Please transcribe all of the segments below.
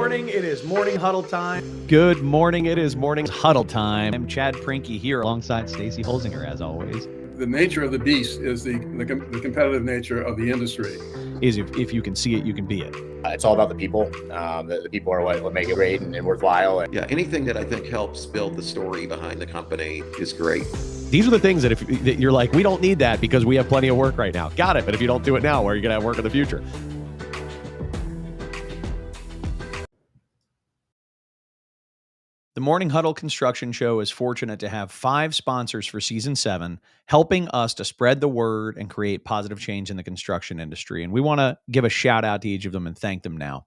morning. It is morning huddle time. Good morning. It is morning huddle time. I'm Chad Prinky here alongside Stacy Holzinger, as always. The nature of the beast is the competitive nature of the industry. Is if you can see it, you can be it. It's all about the people. The people are what make it great and worthwhile. Yeah, anything that I think helps build the story behind the company is great. These are the things that that you're like, we don't need that because we have plenty of work right now. Got it. But if you don't do it now, where are you going to have work in the future? The Morning Huddle Construction Show is fortunate to have 5 sponsors for Season 7, helping us to spread the word and create positive change in the construction industry. And we want to give a shout out to each of them and thank them now.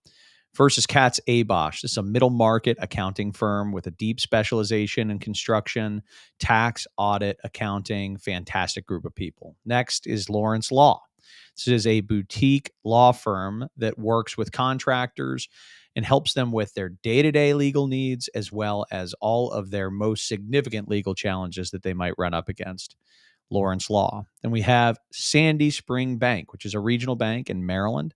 First is Katz Abosch. This is a middle market accounting firm with a deep specialization in construction, tax, audit, accounting. Fantastic group of people. Next is Lawrence Law. This is a boutique law firm that works with contractors and helps them with their day-to-day legal needs as well as all of their most significant legal challenges that they might run up against. Lawrence Law. Then we have Sandy Spring Bank, which is a regional bank in Maryland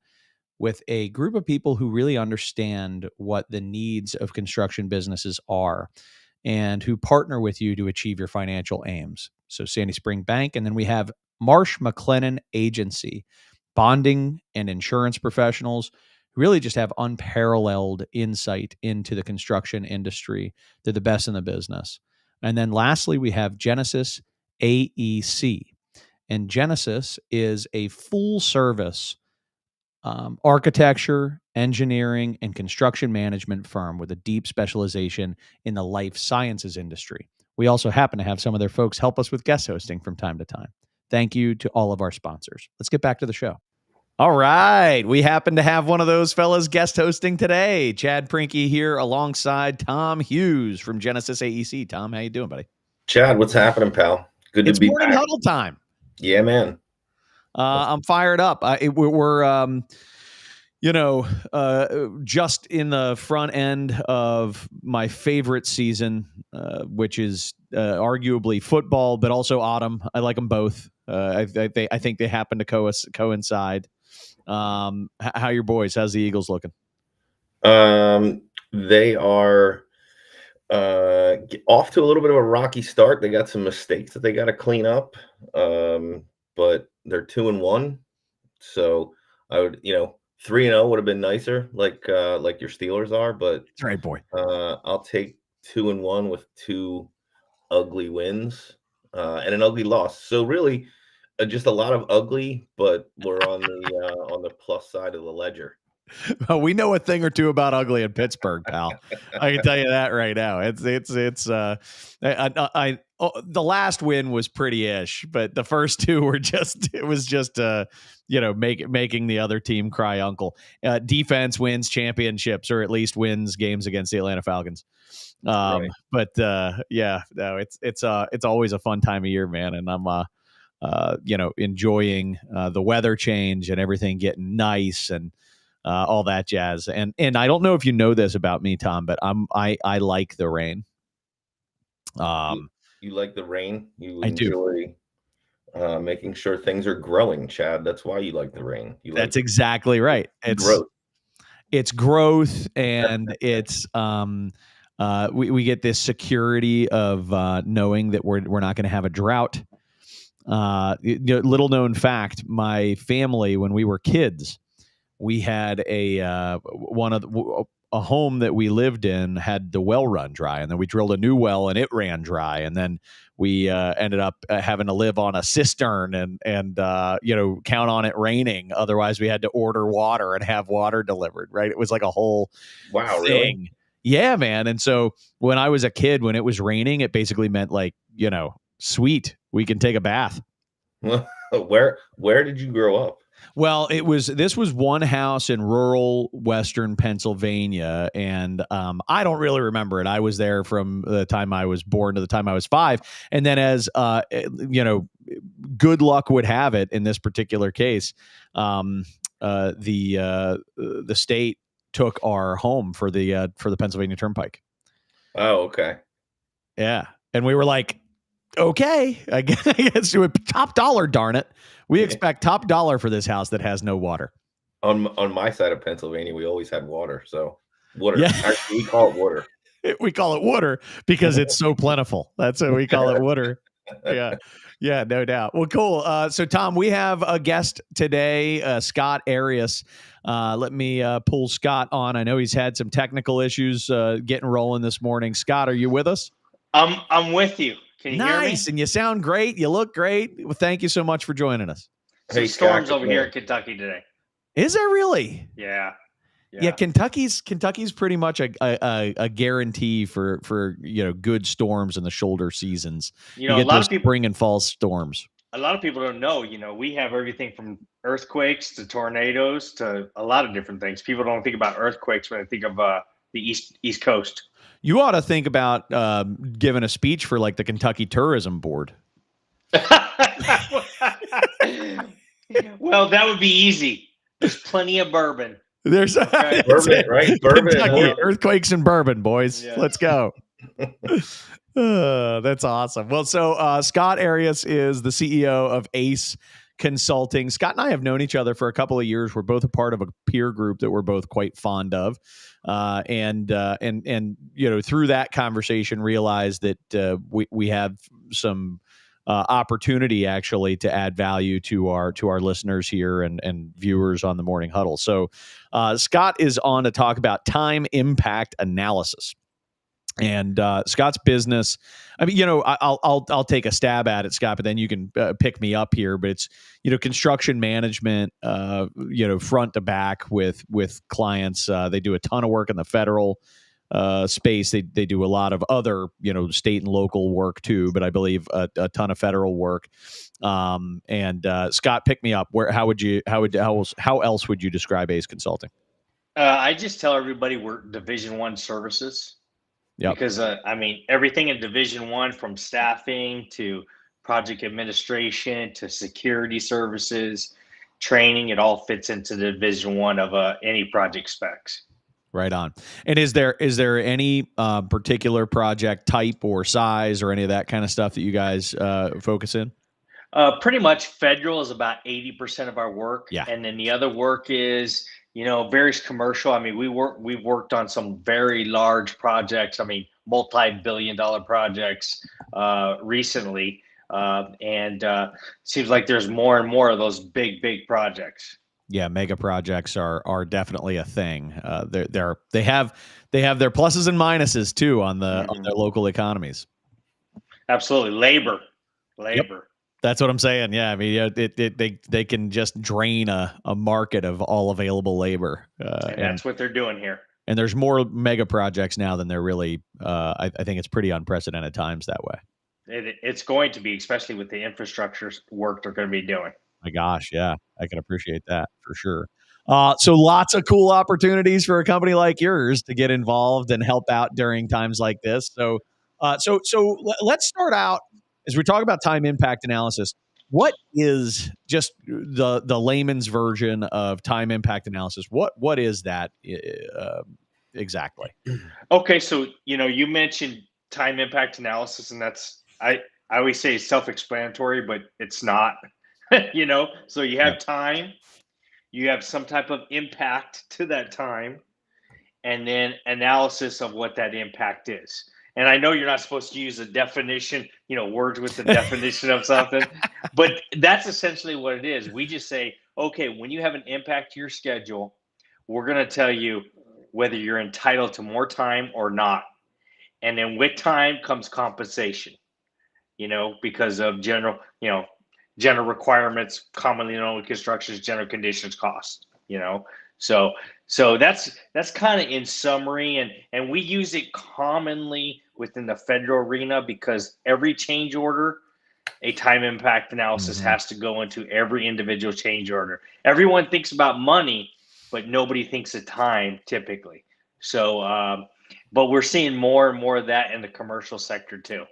with a group of people who really understand what the needs of construction businesses are and who partner with you to achieve your financial aims. So Sandy Spring Bank. And then we have Marsh McLennan Agency, bonding and insurance professionals really just have unparalleled insight into the construction industry. They're the best in the business. And then lastly, we have Genesis AEC. And Genesis is a full service architecture, engineering, and construction management firm with a deep specialization in the life sciences industry. We also happen to have some of their folks help us with guest hosting from time to time. Thank you to all of our sponsors. Let's get back to the show. All right. We happen to have one of those fellas guest hosting today. Chad Prinky here alongside Tom Hughes from Genesis AEC. Tom, how you doing, buddy? Chad, what's happening, pal? Good to be back. It's morning huddle time. Yeah, man. I'm fired up. We're just in the front end of my favorite season, which is arguably football, but also autumn. I like them both. I think they happen to coincide. How your boys? How's the Eagles looking? They are off to a little bit of a rocky start. They got some mistakes that they got to clean up, but they're 2-1. So I would, 3-0 would have been nicer, like your Steelers are. But that's right, boy. I'll take 2-1 with 2 ugly wins and an ugly loss. So really. Just a lot of ugly, but we're on the plus side of the ledger. Well, we know a thing or two about ugly in Pittsburgh, pal. I can tell you that right now. The last win was pretty-ish, but the first 2 were making the other team cry uncle. Defense wins championships, or at least wins games against the Atlanta Falcons. Right. But it's always a fun time of year, man, and I'm enjoying the weather change and everything getting nice and all that jazz. And I don't know if you know this about me, Tom, but I like the rain. You like the rain? I enjoy making sure things are growing, Chad. That's why you like the rain. That's exactly right. It's growth. It's growth, and it's we get this security of knowing that we're not going to have a drought. Little known fact, my family, when we were kids, we had a home that we lived in had the well run dry, and then we drilled a new well and it ran dry, and then we ended up having to live on a cistern and count on it raining. Otherwise we had to order water and have water delivered. Right. It was like a whole thing. Really? Yeah, man. And so when I was a kid, when it was raining, it basically meant sweet, we can take a bath. Where did you grow up? Well, this was one house in rural Western Pennsylvania, and I don't really remember it. I was there from the time I was born to the time I was 5, and then as good luck would have it in this particular case, the state took our home for the Pennsylvania Turnpike. Oh, okay. Yeah, and we were like, okay, I guess do it top dollar, darn it. We expect top dollar for this house that has no water. On my side of Pennsylvania, we always had water. So Water. Yeah. Actually, we call it water. We call it water because it's so plentiful. That's what we call it, water. Yeah. Yeah, no doubt. Well, cool. So, Tom, we have a guest today, Scott Arias. Let me pull Scott on. I know he's had some technical issues getting rolling this morning. Scott, are you with us? I'm with you. Can you hear me? Nice. And you sound great. You look great. Well, thank you so much for joining us. Some storms over here in Kentucky today. Is there really? Yeah. Yeah, Kentucky's pretty much a guarantee for good storms in the shoulder seasons. You know, get a lot those of people, spring and fall storms. A lot of people don't know. We have everything from earthquakes to tornadoes to a lot of different things. People don't think about earthquakes when they think of the East Coast. You ought to think about giving a speech for like the Kentucky Tourism Board. Well, that would be easy. There's plenty of bourbon. There's bourbon, right? Bourbon, Kentucky, earthquakes and bourbon, boys. Yeah. Let's go. That's awesome. Well, so Scott Arias is the CEO of ACE Consulting. Scott and I have known each other for a couple of years. We're both a part of a peer group that we're both quite fond of, and through that conversation, realized that we have some opportunity actually to add value to our listeners here and viewers on the Morning Huddle. So Scott is on to talk about time impact analysis. And Scott's business, I mean, I'll take a stab at it, Scott, but then you can pick me up here. But it's, construction management, front to back with clients. They do a ton of work in the federal space. They do a lot of other, state and local work too, but I believe a ton of federal work. And Scott, pick me up. How else would you describe ACE Consulting? I just tell everybody we're Division I services. Yep. Because everything in Division I, from staffing to project administration to security services, training, it all fits into the Division I of any project specs. Right on. And is there any particular project type or size or any of that kind of stuff that you guys focus in? Pretty much federal is about 80% of our work. Yeah. And then the other work is, various commercial. We've worked on some very large projects. Multi-billion-dollar projects recently. And seems like there's more and more of those big projects. Yeah, mega projects are definitely a thing. They have their pluses and minuses too on their local economies. Absolutely, labor. Yep. That's what I'm saying. Yeah, they can just drain a market of all available labor. And that's what they're doing here. And there's more mega projects now than there really. I think it's pretty unprecedented times that way. It's going to be, especially with the infrastructure work they're going to be doing. My gosh, yeah, I can appreciate that for sure. So lots of cool opportunities for a company like yours to get involved and help out during times like this. So let's start out as we talk about time impact analysis. What is just the layman's version of time impact analysis? What is that exactly? Okay, so you mentioned time impact analysis, and that's I always say self-explanatory, but it's not. So you have time, you have some type of impact to that time, and then analysis of what that impact is. And I know you're not supposed to use a definition, words with the definition of something, but that's essentially what it is. We just say, okay, when you have an impact to your schedule, we're going to tell you whether you're entitled to more time or not. And then with time comes compensation, because of general requirements, commonly known in construction as general conditions cost, So that's kind of in summary, and we use it commonly within the federal arena because every change order, a time impact analysis has to go into every individual change order. Everyone thinks about money, but nobody thinks of time typically. So, but we're seeing more and more of that in the commercial sector too.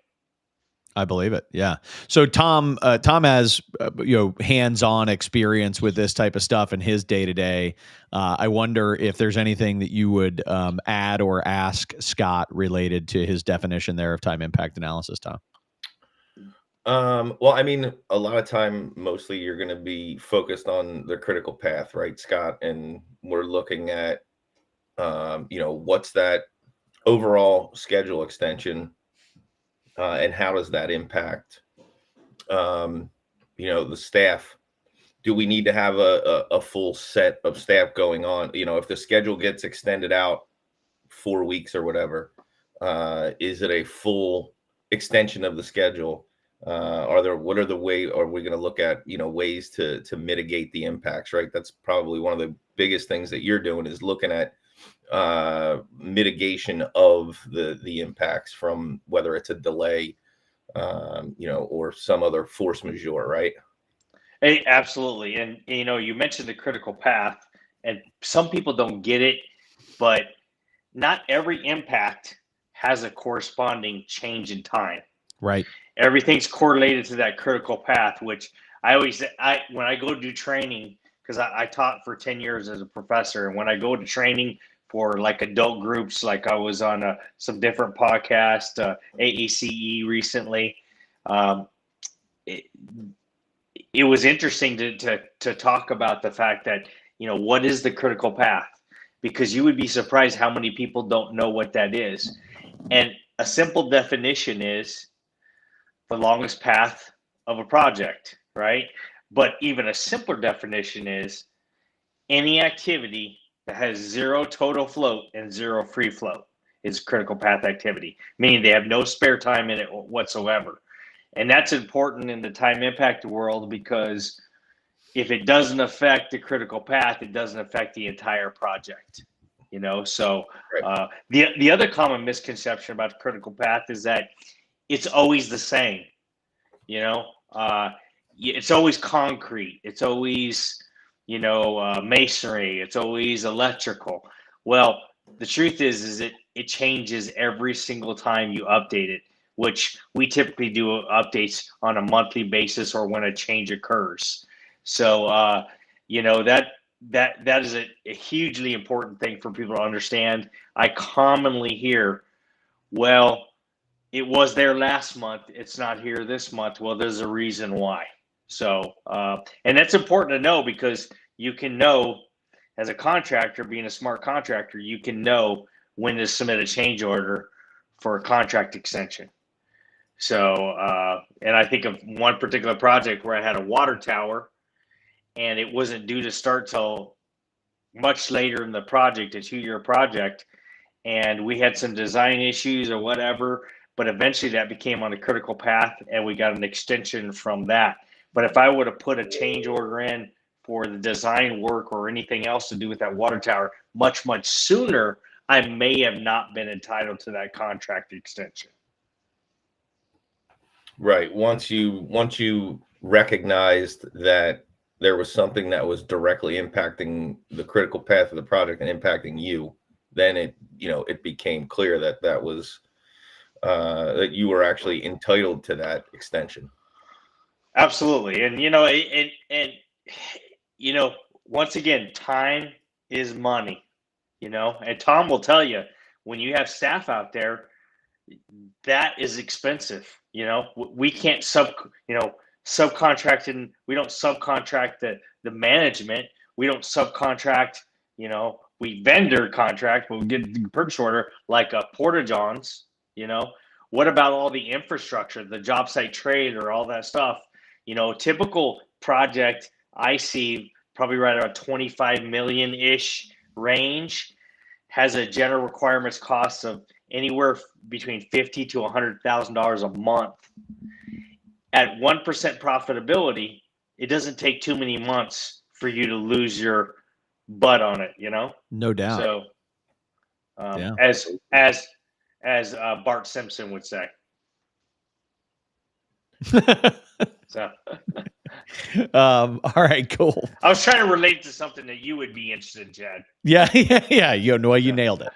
I believe it. Yeah. So Tom has hands-on experience with this type of stuff in his day-to-day. I wonder if there's anything that you would add or ask Scott related to his definition there of time impact analysis, Tom. Well, a lot of time, mostly you're going to be focused on the critical path, right, Scott? And we're looking at What's that overall schedule extension, and how does that impact, the staff? Do we need to have a full set of staff going on? If the schedule gets extended out 4 weeks or whatever, is it a full extension of the schedule? Are we going to look at, ways to mitigate the impacts, right? That's probably one of the biggest things that you're doing, is looking at mitigation of the impacts from whether it's a delay, or some other force majeure, right? Hey, absolutely. And, you mentioned the critical path, and some people don't get it, but not every impact has a corresponding change in time. Right. Everything's correlated to that critical path, which when I go do training, because I taught for 10 years as a professor, and when I go to training for like adult groups, like I was on some different podcast, AACE recently, it was interesting to talk about the fact that, what is the critical path? Because you would be surprised how many people don't know what that is. And a simple definition is the longest path of a project, right? But even a simpler definition is any activity that has zero total float and zero free float is critical path activity, meaning they have no spare time in it whatsoever. And that's important in the time impact world, because if it doesn't affect the critical path, it doesn't affect the entire project. So the other common misconception about the critical path is that it's always the same. It's always concrete. It's always, masonry. It's always electrical. Well, the truth is it changes every single time you update it, which we typically do updates on a monthly basis or when a change occurs. So, that is a hugely important thing for people to understand. I commonly hear, well, it was there last month, it's not here this month. Well, there's a reason why. So, and that's important to know, because you can know, as a contractor, being a smart contractor, you can know when to submit a change order for a contract extension. So, and I think of one particular project where I had a water tower, and it wasn't due to start till much later in the project, a 2-year project. And we had some design issues or whatever, but eventually that became on a critical path, and we got an extension from that. But if I would have put a change order in for the design work or anything else to do with that water tower much, much sooner, I may have not been entitled to that contract extension. Right. Once you recognized that there was something that was directly impacting the critical path of the project and impacting you, then it became clear that was that you were actually entitled to that extension. Absolutely. And, once again, time is money, and Tom will tell you, when you have staff out there, that is expensive. We can't subcontract, and we don't subcontract the management. We don't subcontract, we vendor contract, but we get the purchase order like a Porta Johns. What about all the infrastructure, the job site trade, or all that stuff? Typical project I see probably right around 25 million-ish range has a general requirements cost of anywhere between $50,000 to $100,000 a month. At 1% profitability, it doesn't take too many months for you to lose your butt on it. No doubt. So, Yeah. as Bart Simpson would say. So, all right, cool. I was trying to relate to something that you would be interested in, Chad. Yeah. You nailed it.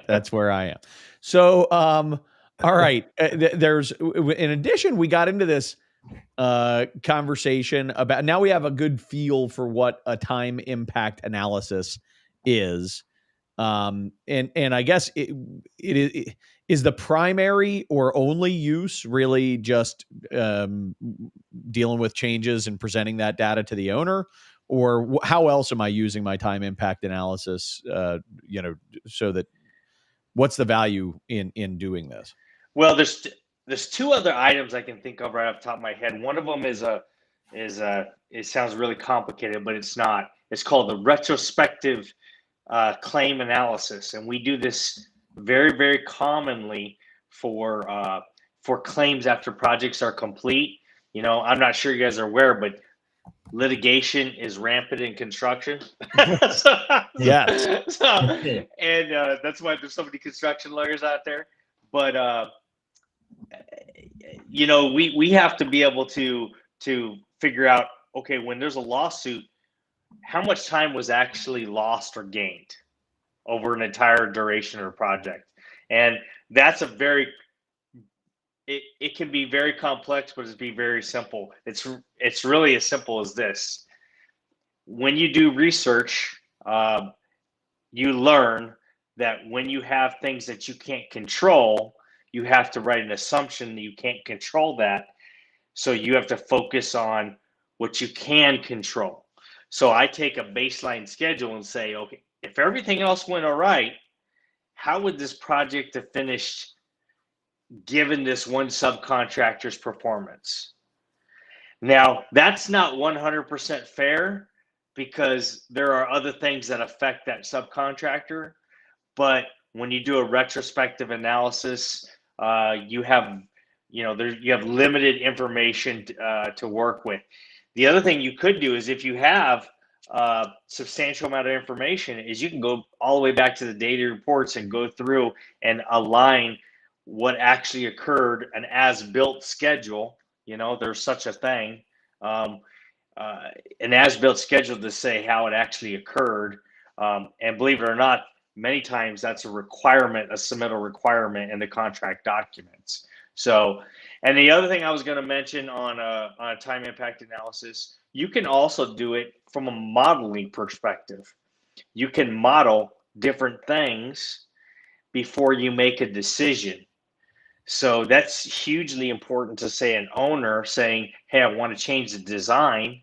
That's where I am. So, all right. There's, in addition, we got into this conversation about, now we have a good feel for what a time impact analysis is. And I guess it is the primary or only use really just dealing with changes and presenting that data to the owner, or how else am I using my time impact analysis? So that what's the value in doing this? Well, there's two other items I can think of right off the top of my head. One of them is it sounds really complicated, but it's not. It's called the retrospective claim analysis, and we do this very, very commonly for claims after projects are complete. I'm not sure you guys are aware, but litigation is rampant in construction. Yes. And that's why there's so many construction lawyers out there. But we have to be able to figure out, okay, when there's a lawsuit, how much time was actually lost or gained over an entire duration of a project. And that's it can be very complex, but it's be very simple. It's really as simple as this. When you do research, you learn that when you have things that you can't control, you have to write an assumption that you can't control that. So you have to focus on what you can control. So I take a baseline schedule and say, okay, if everything else went all right, how would this project have finished given this one subcontractor's performance? Now, that's not 100% fair because there are other things that affect that subcontractor. But when you do a retrospective analysis, you have limited information to work with. The other thing you could do is if you have a substantial amount of information is you can go all the way back to the data reports and go through and align what actually occurred, an as-built schedule. There's such a thing, an as-built schedule to say how it actually occurred. And believe it or not, many times that's a requirement, a submittal requirement in the contract documents. So, and the other thing I was going to mention on a time impact analysis, you can also do it from a modeling perspective. You can model different things before you make a decision. So that's hugely important to say an owner saying, hey, I want to change the design.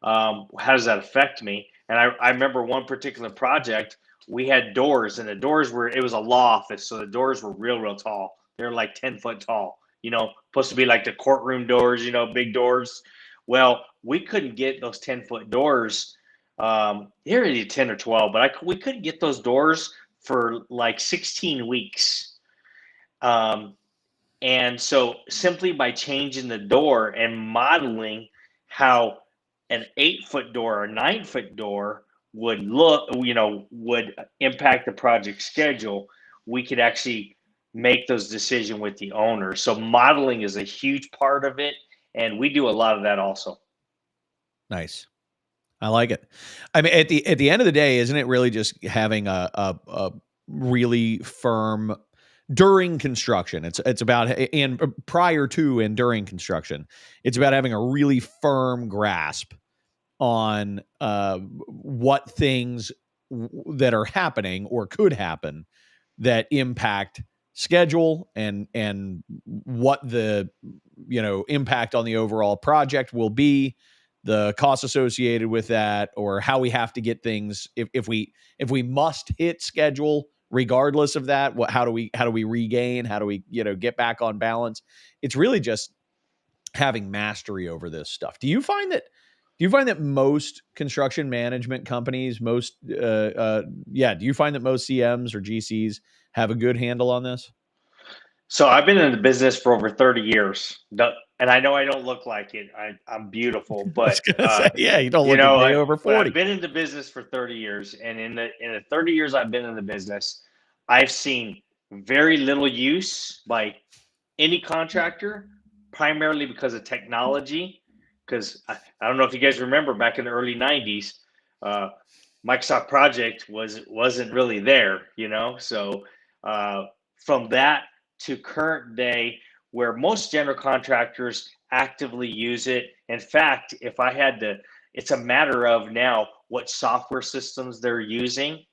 How does that affect me? And I remember one particular project, we had doors, and the doors it was a law office. So the doors were real tall. They're like 10 foot tall, supposed to be like the courtroom doors, big doors. Well, we couldn't get those 10-foot doors. They're really 10 or 12, but we couldn't get those doors for like 16 weeks. And so simply by changing the door and modeling how an 8-foot door or a 9-foot door would look, would impact the project schedule, we could actually make those decisions with the owner. So modeling is a huge part of it. And we do a lot of that also. Nice. I like it. I mean, at the end of the day, isn't it really just having a really firm during construction? It's about, and prior to and during construction, it's about having a really firm grasp on what things that are happening or could happen that impact schedule and what the impact on the overall project will be, the costs associated with that, or how we have to get things if we must hit schedule regardless of that. How do we regain? How do we get back on balance? It's really just having mastery over this stuff. Do you find that most construction management companies, do you find that most CMs or GCs have a good handle on this? So I've been in the business for over 30 years, and I know I don't look like it. I'm beautiful, but you don't look way over 40. I've been in the business for 30 years, and in the 30 years I've been in the business, I've seen very little use by any contractor, primarily because of technology. Because I don't know if you guys remember back in the early 90s, Microsoft Project wasn't really there, So from that to current day, where most general contractors actively use it. In fact, if I had to, it's a matter of now what software systems they're using.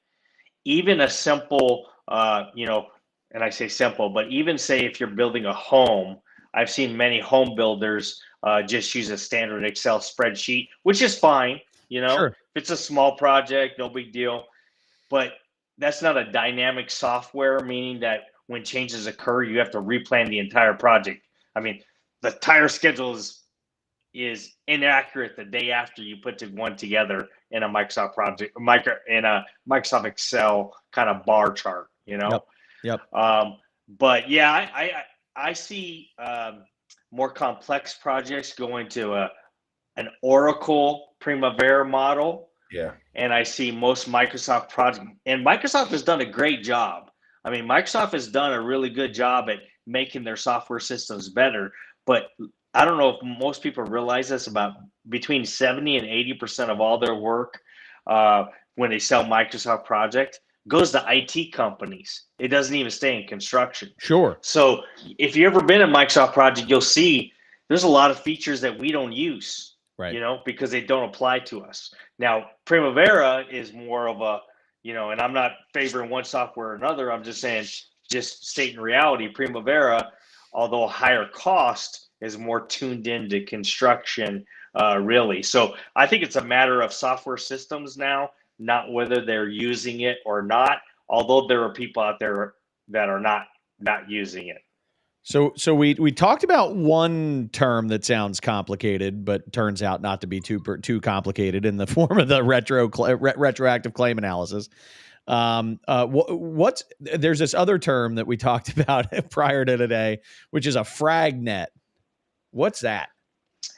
Even a simple, and I say simple, but even say if you're building a home, I've seen many home builders just use a standard Excel spreadsheet, which is fine. You know, Sure. if it's a small project, no big deal. But that's not a dynamic software, meaning that when changes occur, you have to replan the entire project. I mean, the entire schedule is inaccurate the day after you put one together in a Microsoft project, in a Microsoft Excel kind of bar chart. You know. Yep. But yeah, I see more complex projects going to an Oracle Primavera model. Yeah. And I see most Microsoft projects, and Microsoft has done a great job. I mean, Microsoft has done a really good job at making their software systems better. But I don't know if most people realize this, about between 70 and 80% of all their work when they sell Microsoft project goes to IT companies. It doesn't even stay in construction. Sure. So if you've ever been a Microsoft project, you'll see there's a lot of features that we don't use. Right. You know, because they don't apply to us. Now, Primavera is more of a, you know, and I'm not favoring one software or another. I'm just saying, just stating reality. Primavera, although higher cost, is more tuned into construction, really. So I think it's a matter of software systems now, not whether they're using it or not. Although there are people out there that are not using it. So we talked about one term that sounds complicated, but turns out not to be too complicated in the form of the retroactive claim analysis. There's this other term that we talked about prior to today, which is a fragnet. What's that?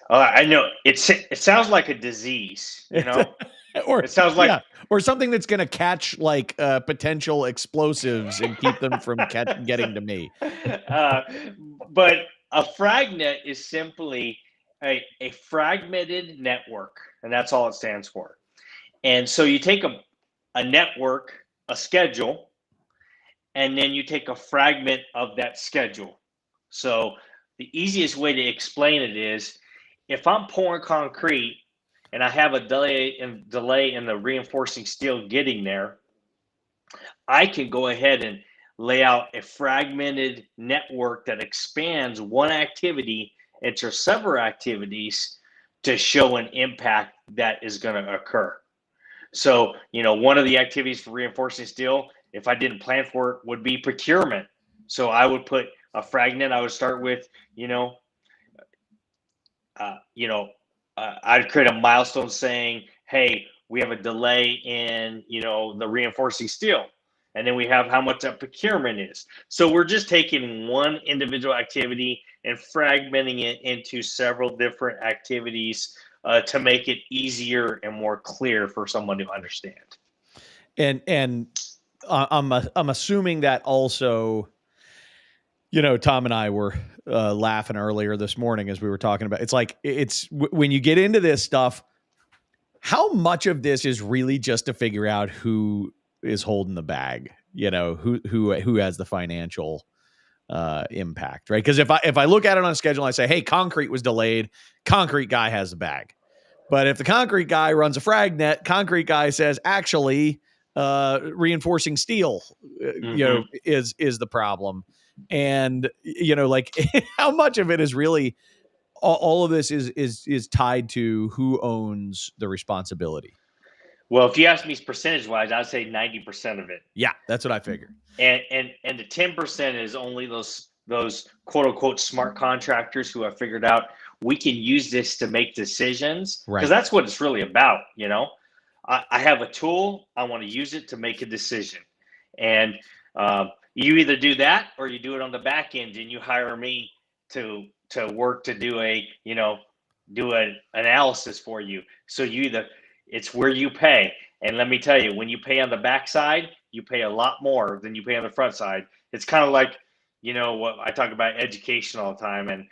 I know it sounds like a disease, you know, or it sounds like, or something that's going to catch like potential explosives and keep them from getting to me. But a fragnet is simply a fragmented network, and that's all it stands for. And so you take a network, a schedule, and then you take a fragment of that schedule. So the easiest way to explain it is, if I'm pouring concrete and I have a delay in the reinforcing steel getting there, I can go ahead and lay out a fragmented network that expands one activity into several activities to show an impact that is going to occur. So, you know, one of the activities for reinforcing steel, if I didn't plan for it, would be procurement. So I would put a fragment. I would start with, I'd create a milestone saying, hey, we have a delay in, the reinforcing steel. And then we have how much that procurement is. So we're just taking one individual activity and fragmenting it into several different activities to make it easier and more clear for someone to understand. And I'm assuming that also, Tom and I were laughing earlier this morning as we were talking about, it's when you get into this stuff, how much of this is really just to figure out who is holding the bag, who has the financial impact, right? Because if I look at it on a schedule and I say, hey, concrete was delayed, concrete guy has the bag. But if the concrete guy runs a fragnet, concrete guy says, actually, reinforcing steel, is the problem. And, how much of it is really all of this is tied to who owns the responsibility? Well, if you ask me percentage wise, I'd say 90% of it. Yeah, that's what I figured. And the 10% is only those quote unquote smart contractors who have figured out we can use this to make decisions. Right. Because that's what it's really about. I have a tool, I want to use it to make a decision. And you either do that or you do it on the back end and you hire me to work to do an analysis for you. So it's where you pay. And let me tell you, when you pay on the back side, you pay a lot more than you pay on the front side. It's kind of like, what I talk about education all the time. And,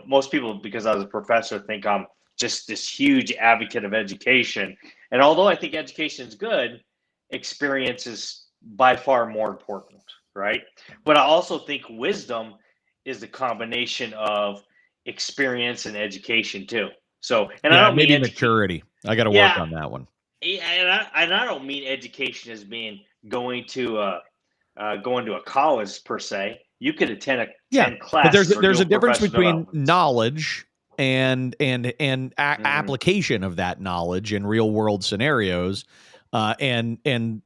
most people, because I was a professor, think I'm just this huge advocate of education. And although I think education is good, experience is by far more important, right? But I also think wisdom is the combination of experience and education too. So, and I don't mean maturity. I got to work on that one. And I don't mean education as being going to a college per se. You could attend a class. But there's a difference between knowledge and application of that knowledge in real world scenarios. And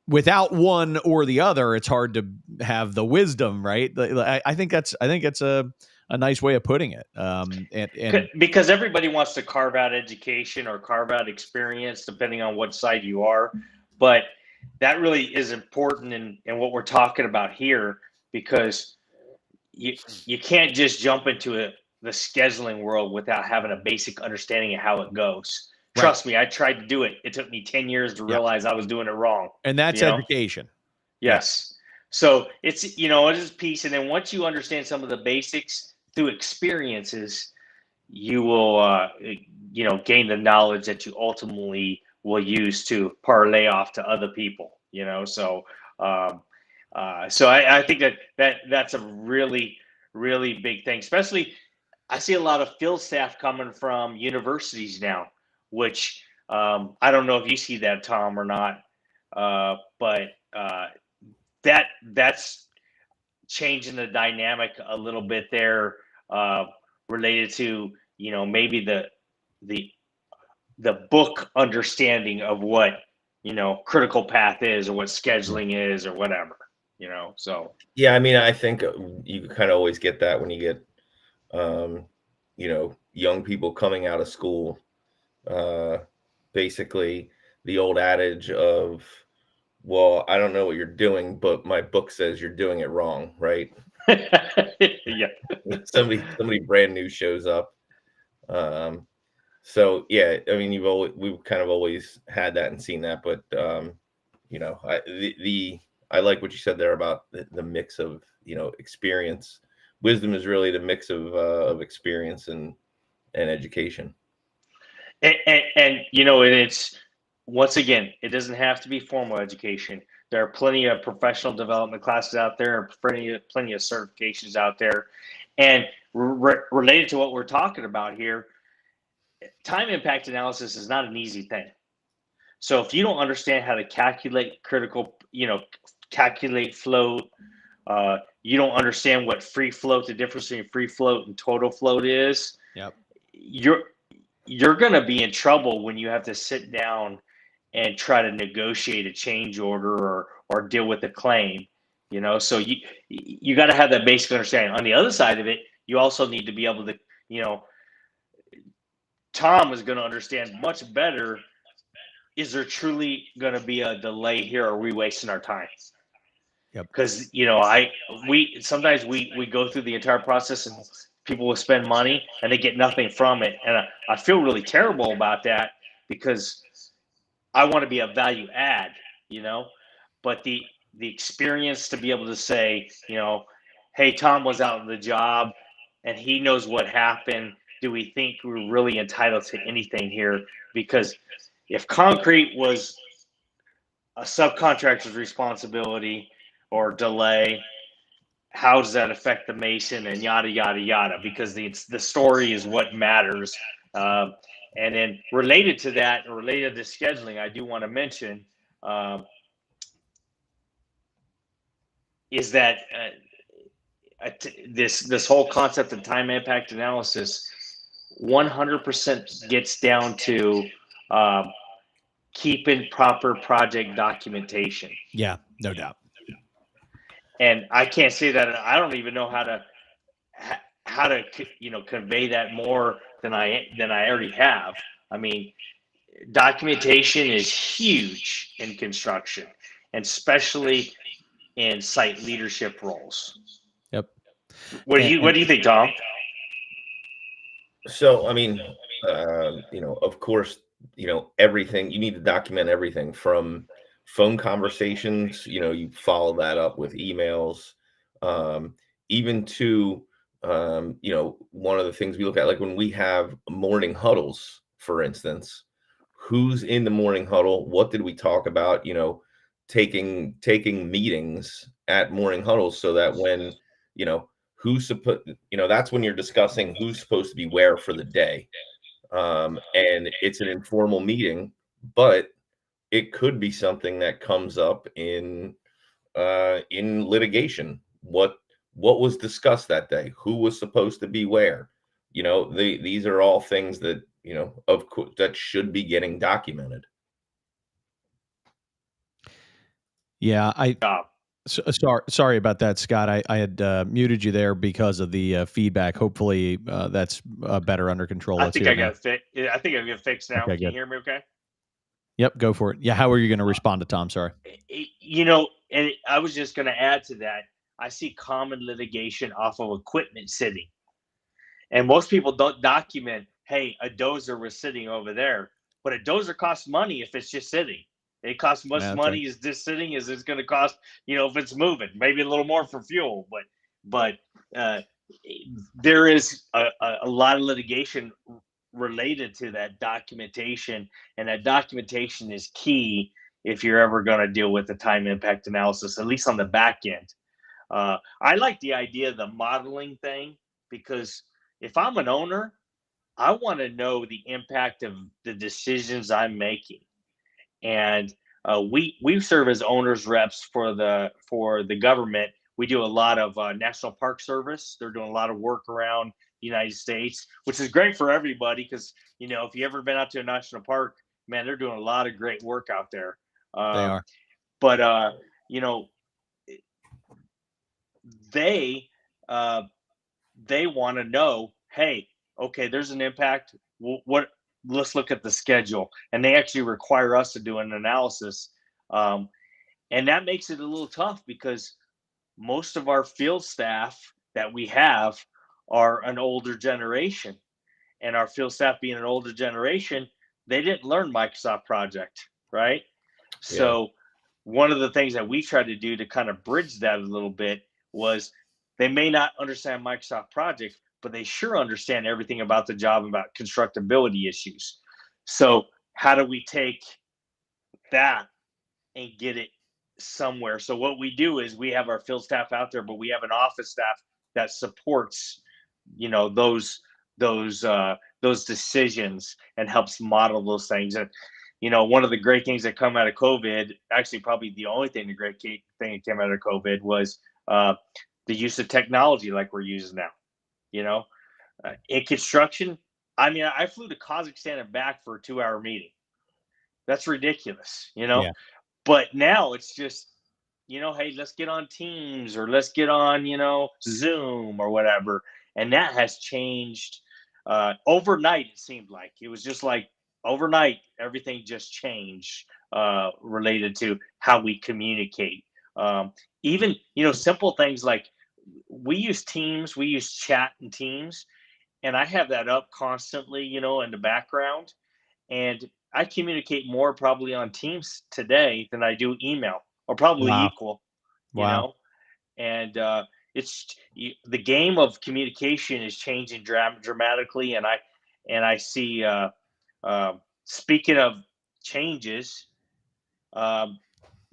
without one or the other, it's hard to have the wisdom, right? I think it's a nice way of putting it. And because everybody wants to carve out education or carve out experience, depending on what side you are. But that really is important in what we're talking about here, because you can't just jump into the scheduling world without having a basic understanding of how it goes. Right. Trust me, I tried to do it. It took me 10 years to realize I was doing it wrong. And that's education. Yes. So it's, it is a piece. And then once you understand some of the basics through experiences, you will, gain the knowledge that you ultimately will use to parlay off to other people, So I think that's a really, really big thing. Especially, I see a lot of field staff coming from universities now, which I don't know if you see that, Tom, or not, but that's changing the dynamic a little bit there, related to maybe the book understanding of what critical path is, or what scheduling is, or whatever. So yeah, I mean, I think you kind of always get that when you get young people coming out of school. Basically the old adage of, well, I don't know what you're doing, but my book says you're doing it wrong, right? Yeah. somebody brand new shows up. So yeah, I mean, we've kind of always had that and seen that, but I like what you said there about the mix of experience. Wisdom is really the mix of experience and education. And it's, once again, it doesn't have to be formal education. There are plenty of professional development classes out there, plenty of certifications out there. And related to what we're talking about here, time impact analysis is not an easy thing. So if you don't understand how to calculate calculate float, you don't understand what free float, the difference between free float and total float is. Yep. You're going to be in trouble when you have to sit down and try to negotiate a change order or deal with a claim, so you got to have that basic understanding. On the other side of it, you also need to be able to, Tom is going to understand much better. Is there truly going to be a delay here? Or are we wasting our time? Yep. Because, sometimes we go through the entire process and people will spend money and they get nothing from it. And I feel really terrible about that, because I want to be a value add, but the experience to be able to say, hey, Tom was out on the job and he knows what happened. Do we think we're really entitled to anything here? Because if concrete was a subcontractor's responsibility or delay, how does that affect the mason, and yada, yada, yada, because the story is what matters. And then related to that, or related to scheduling, I do want to mention is that this whole concept of time impact analysis 100% gets down to keeping proper project documentation. Yeah, no doubt. And I can't say that. I don't even know how to convey that more than I already have. I mean, documentation is huge in construction, and especially in site leadership roles. Yep. What do you think, Tom? So, I mean, of course, everything, you need to document everything from phone conversations, you follow that up with emails, even to, one of the things we look at, like when we have morning huddles, for instance, who's in the morning huddle? What did we talk about? Taking meetings at morning huddles, so that when, who's supposed, that's when you're discussing who's supposed to be where for the day. And it's an informal meeting, but it could be something that comes up in litigation. What was discussed that day? Who was supposed to be where? these are all things that, of course, that should be getting documented. Yeah, sorry about that, Scott. I had muted you there because of the feedback. Hopefully, that's better under control. I think I got it fixed now. Okay, Can you good. hear me okay? Yep, go for it. Yeah, how are you going to respond to Tom? Sorry. And I was just going to add to that. I see common litigation off of equipment sitting. And most people don't document, hey, a dozer was sitting over there. But a dozer costs money if it's just sitting. It costs much money as this sitting as it's going to cost, if it's moving. Maybe a little more for fuel. But there is a lot of litigation related to that documentation. And that documentation is key if you're ever going to deal with the time impact analysis, at least on the back end. I like the idea of the modeling thing, because if I'm an owner, I want to know the impact of the decisions I'm making. And we serve as owners reps for the government. We do a lot of National Park Service. They're doing a lot of work around the United States, which is great for everybody, because if you ever been out to a national park, man, they're doing a lot of great work out there. They are. But they want to know, hey, okay, there's an impact. Let's look at the schedule. And they actually require us to do an analysis. And that makes it a little tough, because most of our field staff that we have are an older generation. And our field staff being an older generation, they didn't learn Microsoft Project, right? Yeah. So one of the things that we tried to do to kind of bridge that a little bit was, they may not understand Microsoft Project, but they sure understand everything about the job, about constructability issues. So how do we take that and get it somewhere? So what we do is we have our field staff out there, but we have an office staff that supports, those decisions and helps model those things. And one of the great things that come out of COVID, actually probably the only thing, the great thing that came out of COVID, was the use of technology like we're using now. In construction, I flew to Kazakhstan and back for a 2-hour meeting. That's ridiculous, Yeah. But now it's just, hey, let's get on Teams, or let's get on, Zoom or whatever. And that has changed overnight. It seemed like it was just like overnight, everything just changed related to how we communicate. Even, simple things like, we use Teams, we use chat in Teams, and I have that up constantly, in the background. And I communicate more probably on Teams today than I do email, or probably equal, And it's the game of communication is changing dramatically. And I see, speaking of changes,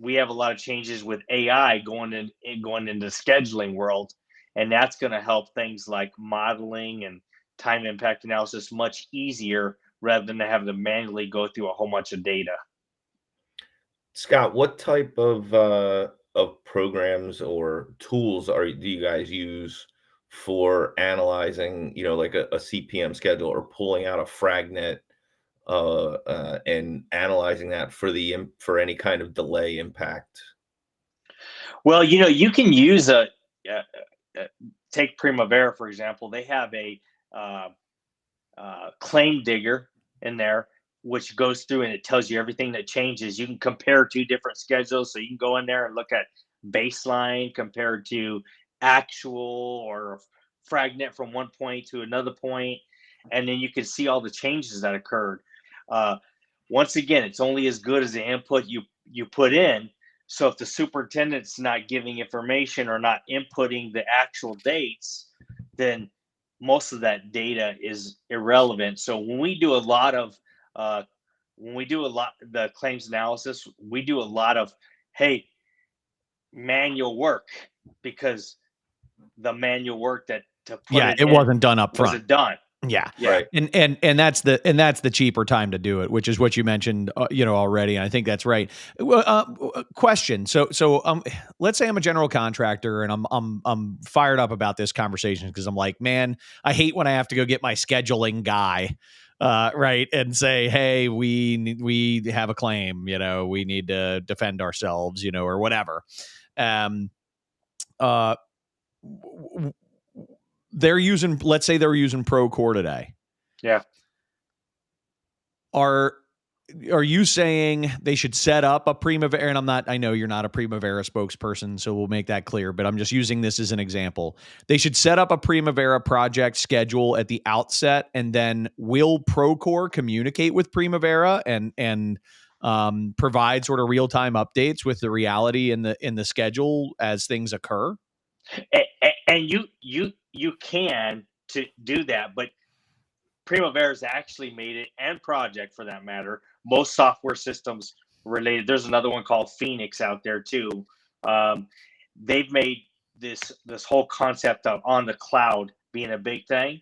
we have a lot of changes with AI going into the scheduling world, and that's going to help things like modeling and time impact analysis much easier, rather than having to manually go through a whole bunch of data. Scott, what type of programs or tools do you guys use for analyzing, like a CPM schedule, or pulling out a Fragnet and analyzing that for any kind of delay impact? Well, you can use take Primavera, for example. They have a claim digger in there, which goes through and it tells you everything that changes. You can compare 2 different schedules, so you can go in there and look at baseline compared to actual, or Fragnet from one point to another point, and then you can see all the changes that occurred. Once again, it's only as good as the input you put in. So if the superintendent's not giving information or not inputting the actual dates, then most of that data is irrelevant. So when we do the claims analysis, we do a lot of, hey, manual work, because the manual work that to put it wasn't done up front. Wasn't done. Yeah. Right. And that's the cheaper time to do it, which is what you mentioned, already. And I think that's right. Question. So, let's say I'm a general contractor and I'm fired up about this conversation because I'm like, man, I hate when I have to go get my scheduling guy, right. And say, hey, we have a claim, we need to defend ourselves, or whatever. Let's say they're using Procore today. Yeah. Are you saying they should set up a Primavera? And I know you're not a Primavera spokesperson, so we'll make that clear, but I'm just using this as an example. They should set up a Primavera project schedule at the outset, and then will Procore communicate with Primavera and provide sort of real-time updates with the reality in the schedule as things occur? And you can to do that, but Primavera's actually made it, and Project for that matter, most software systems related. There's another one called Phoenix out there too. They've made this whole concept of on the cloud being a big thing.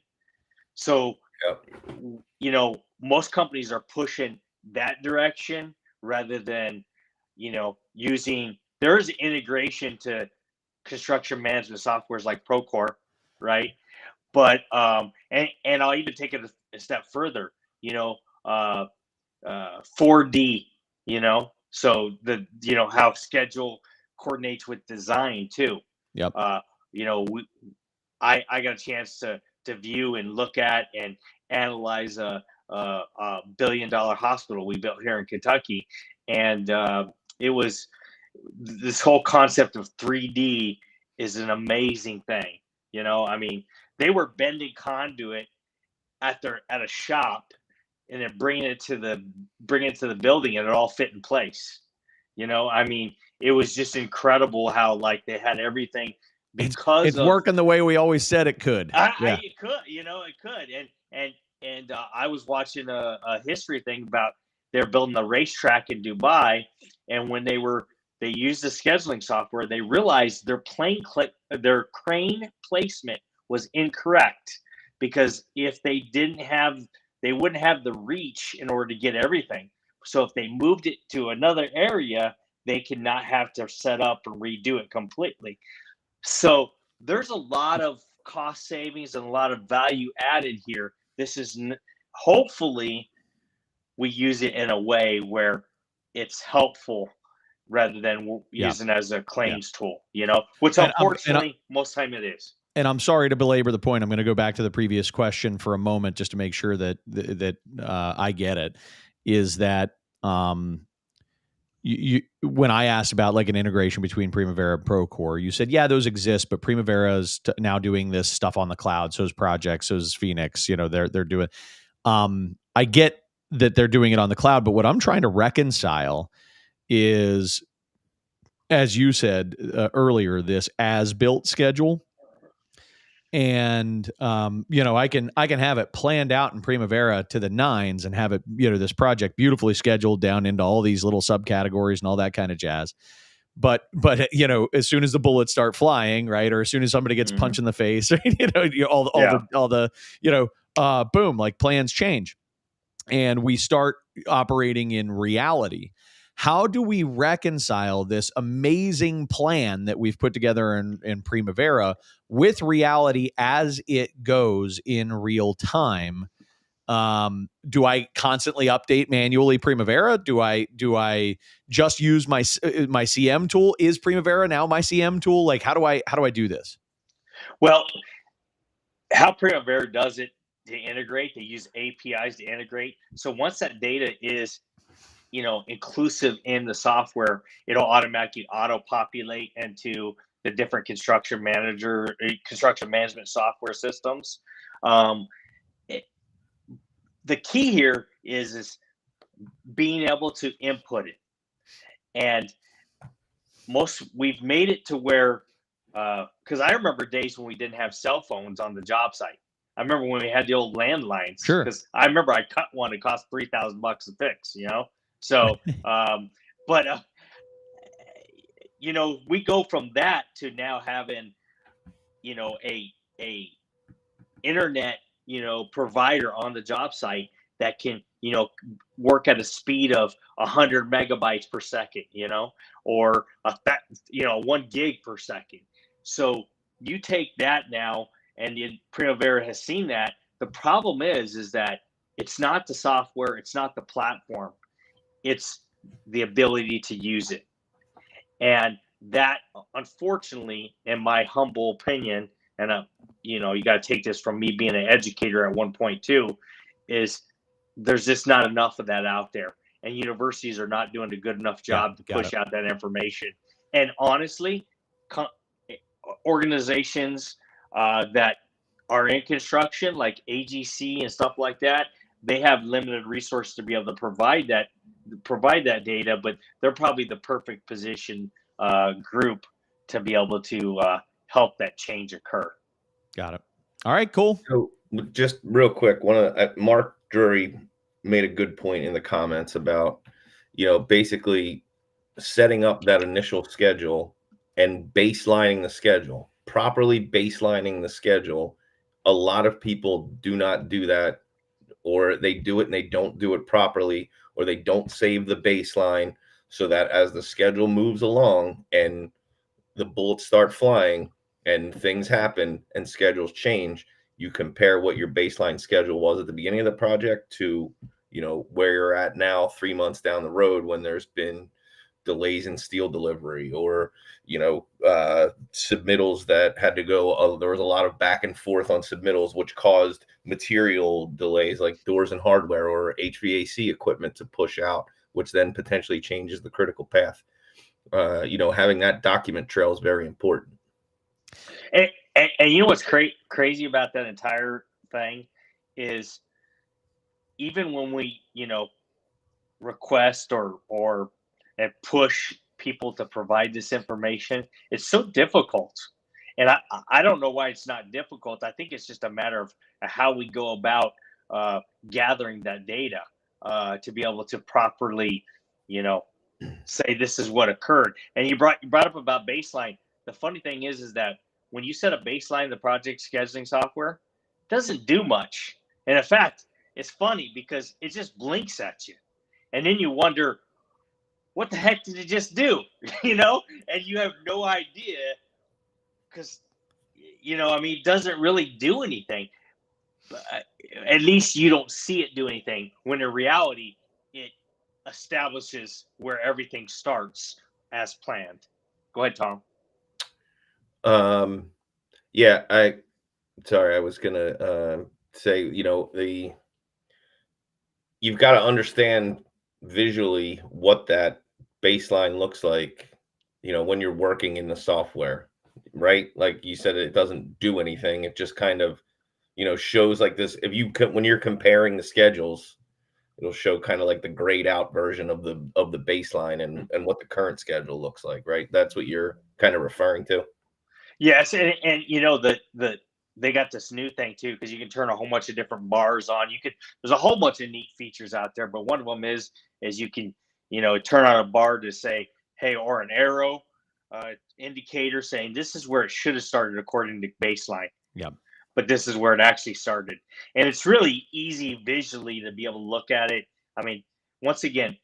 So, most companies are pushing that direction rather than, there's integration to construction management softwares like Procore, right? But and I'll even take it a step further, 4D, so how schedule coordinates with design too. Yep. I got a chance to view and look at and analyze a $1 billion hospital we built here in Kentucky, and it was this whole concept of 3D is an amazing thing. They were bending conduit at a shop and then bringing it to the building, and it all fit in place. It was just incredible how they had everything because it's working the way we always said it could. It could, it could. And I was watching a history thing about they're building a racetrack in Dubai, and when they used the scheduling software, they realized their crane placement was incorrect, because if they wouldn't have the reach in order to get everything. So if they moved it to another area, they could not have to set up and redo it completely. So there's a lot of cost savings and a lot of value added here. This is hopefully we use it in a way where it's helpful rather than using it as a claims tool, which unfortunately most time it is. And I'm sorry to belabor the point. I'm going to go back to the previous question for a moment just to make sure that I get it. Is that you when I asked about an integration between Primavera and Procore, you said, yeah, those exist, but Primavera is now doing this stuff on the cloud. So is Project, so is Phoenix. They're doing. I get that they're doing it on the cloud, but what I'm trying to reconcile is, as you said earlier, this as-built schedule. And I can have it planned out in Primavera to the nines and have it, this project beautifully scheduled down into all these little subcategories and all that kind of jazz. But as soon as the bullets start flying, right, or as soon as somebody gets punched in the face, boom, plans change, and we start operating in reality. How do we reconcile this amazing plan that we've put together in Primavera with reality as it goes in real time? Do I constantly update manually Primavera? Do I just use my CM tool? Is Primavera now my CM tool? How do I do this? Well, how Primavera does it to integrate, they use APIs to integrate. So once that data is inclusive in the software, it'll automatically auto-populate into the different construction management software systems. The key here is being able to input it. And we've made it to where, because I remember days when we didn't have cell phones on the job site. I remember when we had the old landlines. Sure. Because I remember I cut one, it cost $3,000 to fix, So, we go from that to now having, a internet provider on the job site that can, work at a speed of 100 megabytes per second, or 1 gig per second. So you take that now, and Primavera has seen that. The problem is that it's not the software, it's not the platform, it's the ability to use it. And that, unfortunately, in my humble opinion, and you got to take this from me being an educator at 1.2, is there's just not enough of that out there, and universities are not doing a good enough job to push out that information. And honestly, organizations that are in construction, like AGC and stuff like that, they have limited resources to be able to provide that data, but they're probably the perfect position group to be able to help that change occur. Got it. All right, cool. So just real quick, Mark Drury made a good point in the comments about, basically setting up that initial schedule and baselining the schedule, properly baselining the schedule. A lot of people do not do that, or they do it and they don't do it properly, or they don't save the baseline, so that as the schedule moves along and the bullets start flying and things happen and schedules change, you compare what your baseline schedule was at the beginning of the project to, where you're at now 3 months down the road, when there's been delays in steel delivery, or, submittals that had to go. There was a lot of back and forth on submittals, which caused material delays like doors and hardware or HVAC equipment to push out, which then potentially changes the critical path. Having that document trail is very important. And what's crazy about that entire thing is, even when we, request or push people to provide this information, it's so difficult. And I don't know why it's not difficult. I think it's just a matter of how we go about gathering that data to be able to properly, say this is what occurred. And you brought up about baseline. The funny thing is that when you set a baseline in the project scheduling software, it doesn't do much. And in fact, it's funny because it just blinks at you. And then you wonder, what the heck did it just do? And you have no idea, because, it doesn't really do anything. But at least you don't see it do anything, when in reality, it establishes where everything starts as planned. Go ahead, Tom. Yeah, I was gonna say, you've got to understand visually what that baseline looks like, when you're working in the software, right? Like you said, it doesn't do anything. It just kind of, shows like this. When you're comparing the schedules, it'll show kind of like the grayed out version of the baseline and what the current schedule looks like, right? That's what you're kind of referring to. Yes, and they got this new thing too, because you can turn a whole bunch of different bars on. There's a whole bunch of neat features out there, but one of them is you can turn on a bar to say, hey, or an arrow indicator saying this is where it should have started according to baseline. Yep. But this is where it actually started, and it's really easy visually to be able to look at it. I mean, once again,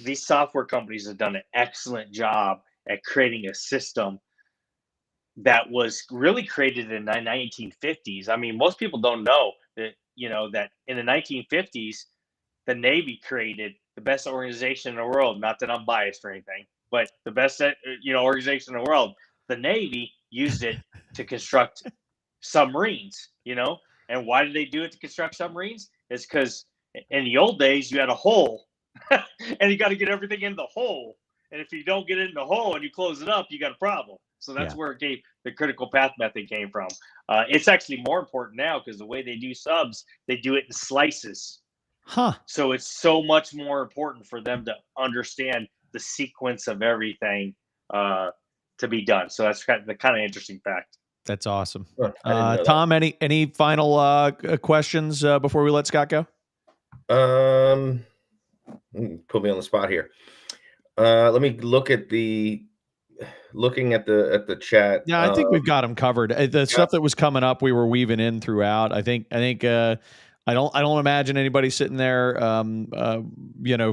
these software companies have done an excellent job at creating a system that was really created in the 1950s. I mean, most people don't know that, that in the 1950s, the Navy created the best organization in the world. Not that I'm biased or anything, but the best, organization in the world. The Navy used it to construct submarines, and why did they do it to construct submarines? It's because in the old days, you had a hole and you got to get everything in the hole. And if you don't get it in the hole and you close it up, you got a problem. So that's where the critical path method came from. It's actually more important now because the way they do subs, they do it in slices. Huh. So it's so much more important for them to understand the sequence of everything to be done. So that's kind of interesting fact. That's awesome. Tom, any final questions before we let Scott go? Put me on the spot here. Let me look at the looking at the chat. Yeah, I think we've got them covered. The stuff that was coming up, we were weaving in throughout. I think I don't imagine anybody sitting there,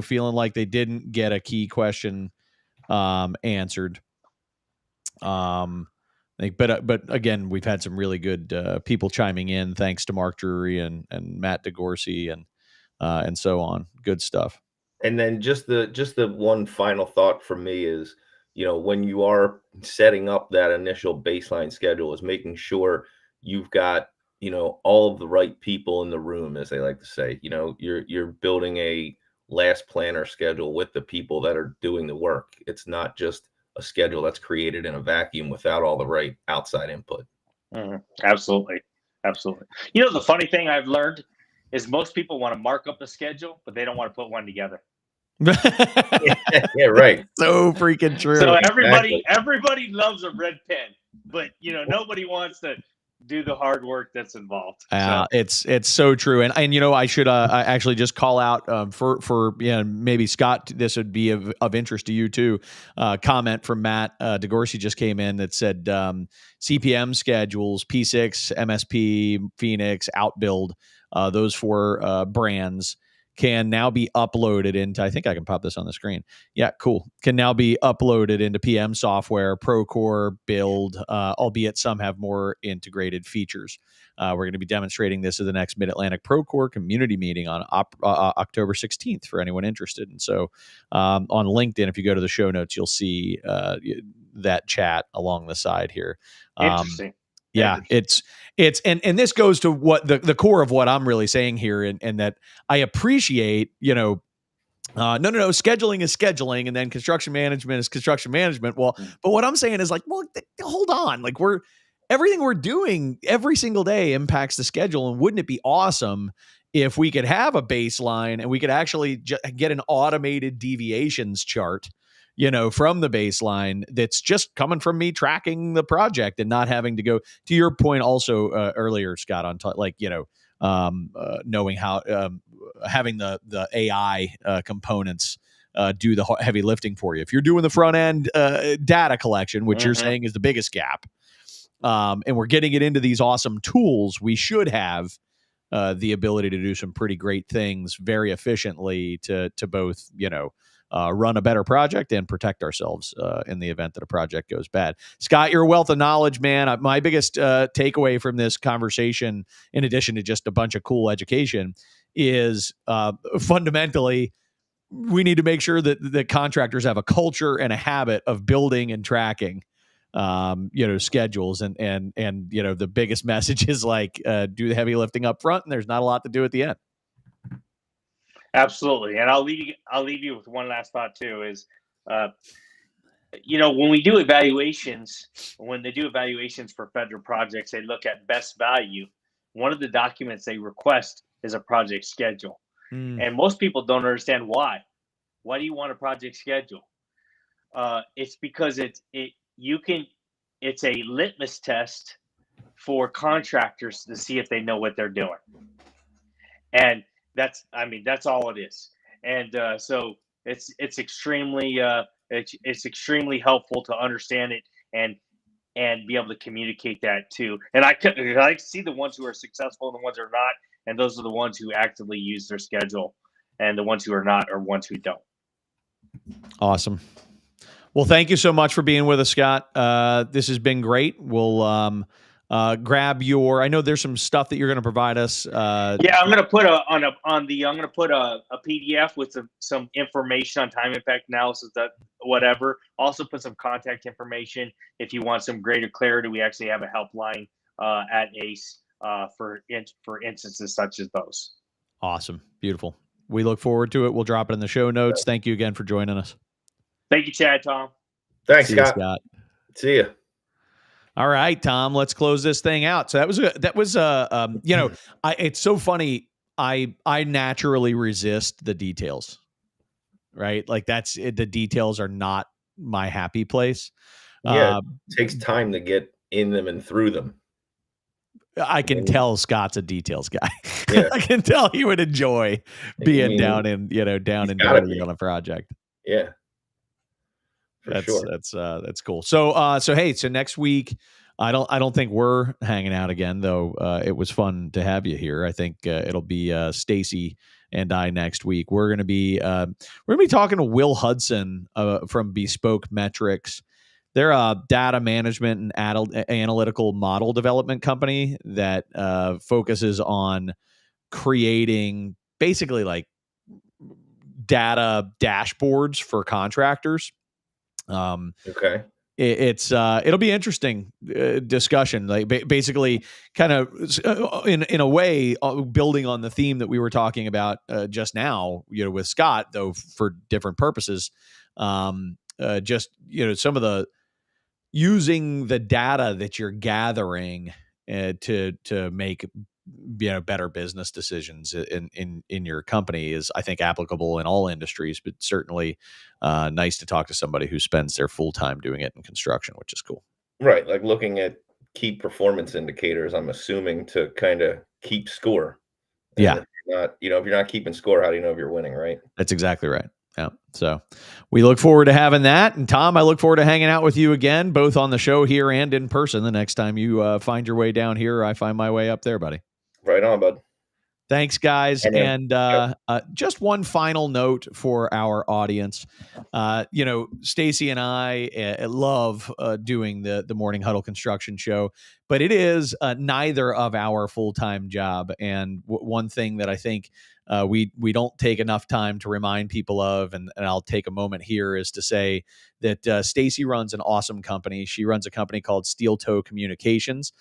feeling like they didn't get a key question answered. But again, we've had some really good people chiming in. Thanks to Mark Drury and Matt DeGorsey and so on. Good stuff. And then just the one final thought from me is, when you are setting up that initial baseline schedule, is making sure you've got, all of the right people in the room, as they like to say. You're building a last planner schedule with the people that are doing the work. It's not just a schedule that's created in a vacuum without all the right outside input. Absolutely. The funny thing I've learned is most people want to mark up a schedule, but they don't want to put one together. Yeah, right. So freaking true. So everybody loves a red pen, but nobody wants to do the hard work that's involved. It's so true. And I should I actually just call out for maybe Scott, this would be of interest to you too. Comment from Matt DeGorsey just came in that said CPM schedules, P6, MSP, Phoenix, Outbuild, those 4 brands can now be uploaded into, I think I can pop this on the screen. Yeah, cool. Can now be uploaded into PM software, Procore, Build, albeit some have more integrated features. We're going to be demonstrating this at the next Mid-Atlantic Procore community meeting on October 16th for anyone interested. And so on LinkedIn, if you go to the show notes, you'll see that chat along the side here. Interesting. Yeah, it's and this goes to what the core of what I'm really saying here, and that I appreciate, no, scheduling is scheduling, and then construction management is construction management. Well, but what I'm saying is hold on, everything we're doing every single day impacts the schedule, and wouldn't it be awesome if we could have a baseline and we could actually get an automated deviations chart, from the baseline that's just coming from me tracking the project and not having to go to your point also earlier, Scott, on knowing how having the AI components do the heavy lifting for you. If you're doing the front end data collection, which you're saying is the biggest gap, and we're getting it into these awesome tools, we should have the ability to do some pretty great things very efficiently to both, run a better project and protect ourselves in the event that a project goes bad. Scott, you're a wealth of knowledge, man. My biggest takeaway from this conversation, in addition to just a bunch of cool education, is fundamentally we need to make sure that contractors have a culture and a habit of building and tracking schedules, and the biggest message is do the heavy lifting up front, and there's not a lot to do at the end. Absolutely. And I'll leave you with one last thought too, is, when we do evaluations, when they do evaluations for federal projects, they look at best value. One of the documents they request is a project schedule. And most people don't understand why. Why do you want a project schedule? It's because it's a litmus test for contractors to see if they know what they're doing. And that's all it is. And so it's extremely helpful to understand it and be able to communicate that too. And I see the ones who are successful and the ones who are not, and those are the ones who actively use their schedule, and the ones who are not are ones who don't. Awesome. Well, thank you so much for being with us, Scott. This has been great. We'll grab I know there's some stuff that you're going to provide us. I'm going to put a PDF with some information on time impact analysis, whatever. Also put some contact information if you want some greater clarity. We actually have a helpline at ACE for instances such as those. Awesome. Beautiful. We look forward to it. We'll drop it in the show notes. Thank you again for joining us. Thank you, Chad, Tom. Thanks, Scott. See ya. All right, Tom, let's close this thing out. So it's so funny. I naturally resist the details, right? The details are not my happy place. Yeah, it takes time to get in them and through them. I can tell Scott's a details guy. Yeah. I can tell he would enjoy being down and dirty on a project. Yeah. For sure. That's cool. So hey, so next week, I don't think we're hanging out again, though. It was fun to have you here. I think it'll be Stacy and I next week. We're gonna be talking to Will Hudson from Bespoke Metrics. They're a data management and analytical model development company that focuses on creating basically like data dashboards for contractors. Okay. It'll be interesting discussion, like basically kind of in a way building on the theme that we were talking about just now, with Scott, though for different purposes. Just some of the using the data that you're gathering to make better business decisions in your company is, I think, applicable in all industries, but certainly nice to talk to somebody who spends their full time doing it in construction, which is cool. Right. Like looking at key performance indicators, I'm assuming, to kind of keep score. And Yeah. if you're not keeping score, how do you know if you're winning, right? That's exactly right. Yeah. So we look forward to having that. And Tom, I look forward to hanging out with you again, both on the show here and in person the next time you find your way down here, or I find my way up there, buddy. Right on, bud. Thanks, guys. And just one final note for our audience. Stacy and I love doing the Morning Huddle Construction Show, but it is neither of our full-time job. And one thing that I think we don't take enough time to remind people of, and I'll take a moment here, is to say that Stacy runs an awesome company. She runs a company called Steel Toe Communications.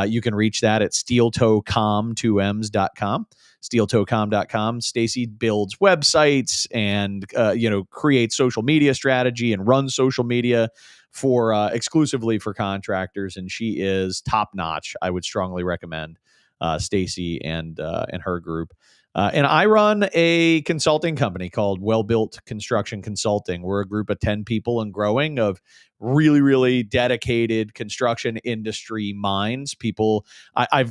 You can reach that at steeltoecom2ms.com, steeltoecom.com. Stacy builds websites and, creates social media strategy and runs social media for exclusively for contractors. And she is top notch. I would strongly recommend Stacy and her group. And I run a consulting company called Well Built Construction Consulting. We're a group of 10 people and growing of really, really dedicated construction industry minds. People, I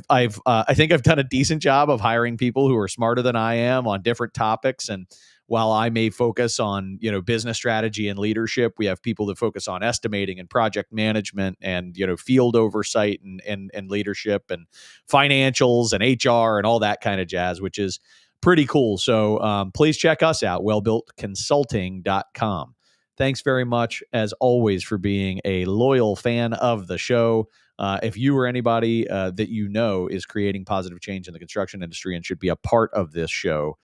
think I've done a decent job of hiring people who are smarter than I am on different topics. And while I may focus on, business strategy and leadership, we have people that focus on estimating and project management and, field oversight and leadership and financials and HR and all that kind of jazz, which is pretty cool. So please check us out, wellbuiltconsulting.com. Thanks very much, as always, for being a loyal fan of the show. If you or anybody that is creating positive change in the construction industry and should be a part of this show,